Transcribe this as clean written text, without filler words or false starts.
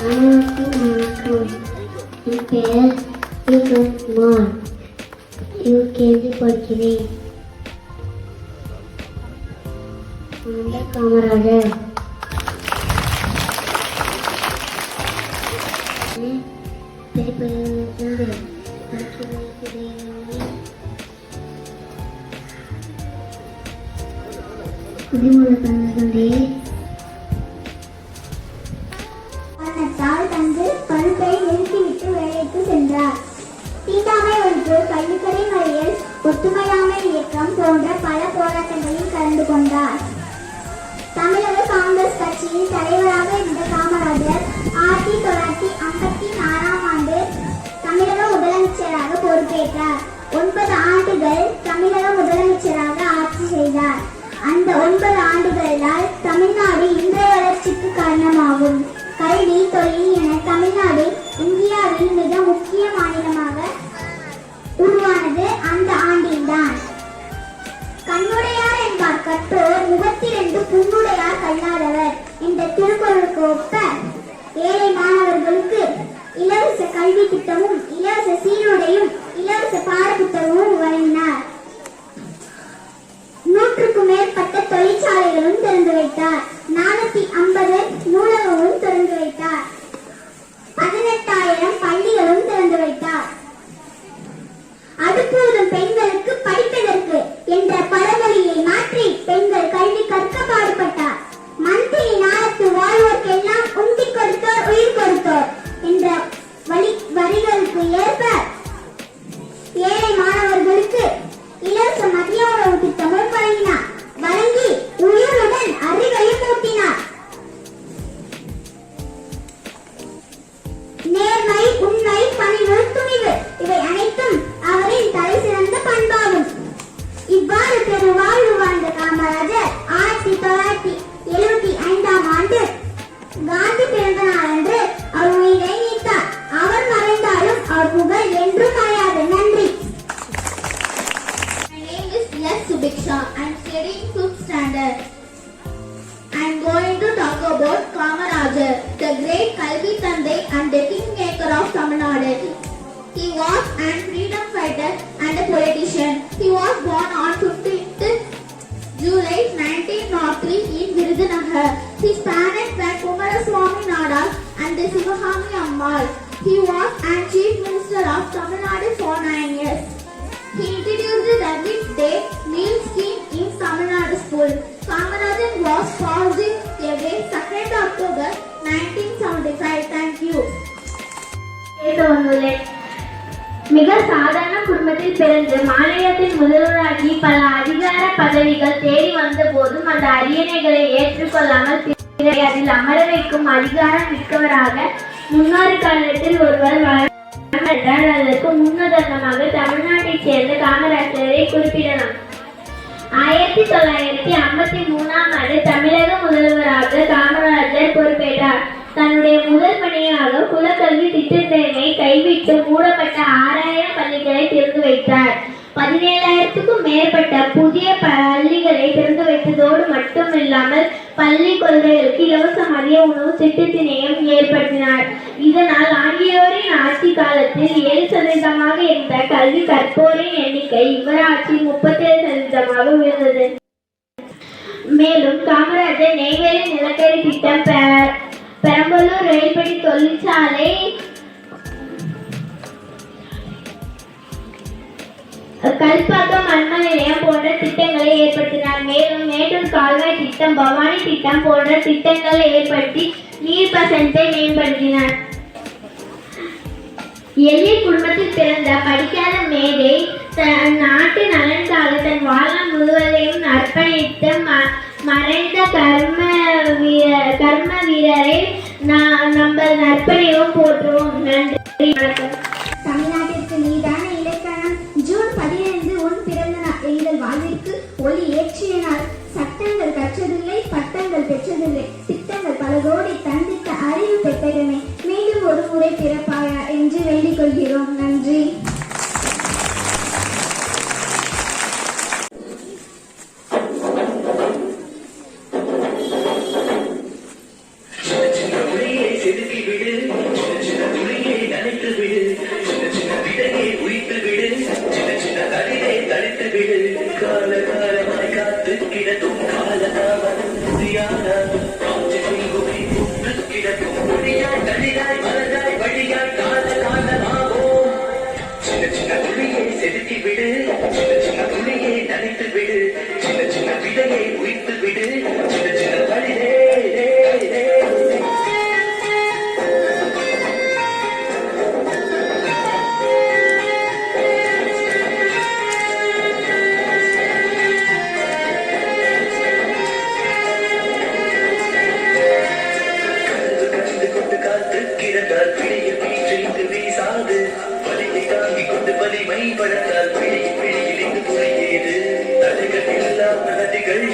வணக்கம். என் பெயர் குமார். யூகேஜி படிக்கிறேன். காமராஜர் புதிமூல தந்தை தந்து பழுப்பை நிறுத்திவிட்டு வேலைக்கு சென்றார். தீண்டாமை ஒழிப்பு, கல்விக்கடை மறியல், ஒத்துமையாமை இயக்கம் போன்ற பல போராட்டங்களில் கலந்து கொண்டார். தமிழக காங்கிரஸ் கட்சியில் தலைவராக இருந்த காமராஜர் 1954ஆம் ஆண்டு தமிழக முதலமைச்சராக பொறுப்பேற்றார். 9 ஆண்டுகள் தமிழக முதலமைச்சராக ஆட்சி செய்தார். அந்த 9 ஆண்டுகளால் தமிழ்நாடு இன்றைய வளர்ச்சிக்கு காரணமாகும். கல்வி, தொழில் என தமிழ்நாடு இந்தியாவில் மிக முக்கிய மாநிலமாக உருவானது அந்த ஆண்டில்தான். கண்ணுடையார் என்பார் கற்றோர், 32 புண்ணுடையார் கல்லாதவர் என்ற திருக்குறளுக்கு ஒப்ப ஏழை மாணவர்களுக்கு இலவச கல்வி திட்டமும் இலவச சீருடையும் இலவச பாடப்புத்தகமும் வழங்கினார். 100க்கும் மேற்பட்ட தொழிற்சாலைகளும் திறந்து வைத்தார். 450 நூலகமும் திறந்து வைத்தார். 18,000 பள்ளிகளும் திறந்து வைத்தார். அது போதும் பெண்களுக்கு படிப்பதற்கு என்ற பழமொழியை மாற்றி பெண்கள் கல்வி கற்க பாடுபட்டார். மந்திரி நாளத்து வாழ்வோர்க்கெல்லாம் உண்டி கொடுத்தோர் உயிர் கொடுத்தோர் என்ற வரிகளுக்கு ஏற்ப ஏழை மாணவர்களுக்கு இலவச மதிய உணவு திட்டமும் வழங்கினார். வழங்கி உயிருடன் அறிவையும் ஊட்டினார். நேர்மை, உண்மை, பணிவு, துணிவு இவை அனைத்தும் அவரின் தலை சிறந்த பண்பாகும். இவ்வாறு பெரு வாழ்வு வாழ்ந்த காமராஜர் 1975ஆம் ஆண்டு காந்தி பிறந்த நாளன்று அவர் உயிரை நீத்தார். அவர் மறைந்தாலும் அவர் புகழ் என்றும் மறையாது. நன்றி. My name is S. Subiksha. I am studying 5th standard. I am going to talk about Kamarajar, the great Kalvi Thandai and the kingmaker of Tamil Nadu. He was a freedom fighter and a politician. He was born on 15th July 1903 in Virudhunagar. His parents were Kumaraswamy Nadar and the Sivahami Ammal. He was a chief minister of Tamil Nadu for 9 years. He introduced the midday meal scheme in Tamil Nadu school. Kamarajan was passed away 2nd October 1975. Thank you. மிக சாதாரண குடும்பத்தில் பிறந்து மாநிலத்தின் முதல்வராகி பல அதிகார பதவிகள் தேடி வந்த போதும் அந்த அரியணைகளை ஏற்றுக்கொள்ளாமல் அதில் அமர வைக்கும் அதிகாரம் மிக்கவராக முன்னொரு காலத்தில் ஒருவர் வளர்ந்தார். அதற்கு முன்னுதாரணமாக தமிழ்நாட்டைச் சேர்ந்த காமராஜரை குறிப்பிடலாம். 1953ஆம் ஆண்டு தமிழக முதல்வராக காமராஜர் பொறுப்பேற்றார். தன்னுடைய முதல் பணியாக குலக்கல்வி திட்டத்தினை கைவிட்டு மூடப்பட்ட 6000 பள்ளிகளை திறந்து வைத்தார். 17,000க்கும் மேற்பட்ட புதிய பள்ளிகளை திறந்து வைத்ததோடு மட்டுமில்லாமல் பள்ளி குழந்தைகளுக்கு இலவச மதிய உணவு திட்டத்தினையும் ஏற்படுத்தினார். இதனால் ஆகியோரின் ஆட்சி காலத்தில் 7% இருந்த கல்வி கற்போரின் எண்ணிக்கை இவர் ஆட்சியில் 37% உயர்ந்தது. மேலும் காமராஜர் நெய்வேலி நிலக்கரி திட்டம், பெரம்பலூர் ரயில்படி தொழிற்சாலை, கல்பாக்கம் அண்மை நிலையம் போன்ற திட்டங்களை ஏற்படுத்தினார். மேலும் மேட்டூர் கால்வாய் திட்டம், பவானி திட்டம் போன்ற திட்டங்களை ஏற்படுத்தி நீர்ப்பாசனத்தை மேம்படுத்தினார். எளிய குடும்பத்தில் பிறந்த படிக்காத மேதை நாட்டு நலனுக்காக தன் வாழ்நாள் முழுவதையும் அர்ப்பணித்து மறைந்த கர்ம வீரரை நம்ம நற்பணியும் போற்றுவோம். நன்றி, வணக்கம். தமிழ்நாட்டிற்கு நீதான இலக்கணம். ஜூன் 15 உன் பிறந்த நாள். எங்கள் வாழ்விற்கு ஒளி ஏற்றிய நாள். சட்டங்கள் கற்றதில்லை, பட்டங்கள் பெற்றதில்லை, திட்டங்கள் பல கோடி தந்தித்த அறிவு பெற்றகமே, மீண்டும் ஒரு முறை பிறப்பாயா என்று வேண்டிக் கொள்கிறோம். நன்றி. செதுக்கி விடு கிடக்கும் காலதாமதம் முடியாதாகும் காற்று செய்குமை புற்று கிடக்கும் மொழியாய் தனியாய் மலராய் வழியாய் கால காலமாகும் சின்ன சின்ன துளியை செதுக்கி விடு சின்ன சின்ன துளியை நனைத்து விடு சின்ன சின்ன விதையை உயிர்த்து விடு சின்ன சின்ன வழியே கிடந்தால் பிழையில் வீற்றிருந்து வீசாது வலியை தாங்கிக் கொண்டு வலிமை பழந்தால் பிழையில் இருந்து புரியேது தடைகள் எல்லாம் நதிகள்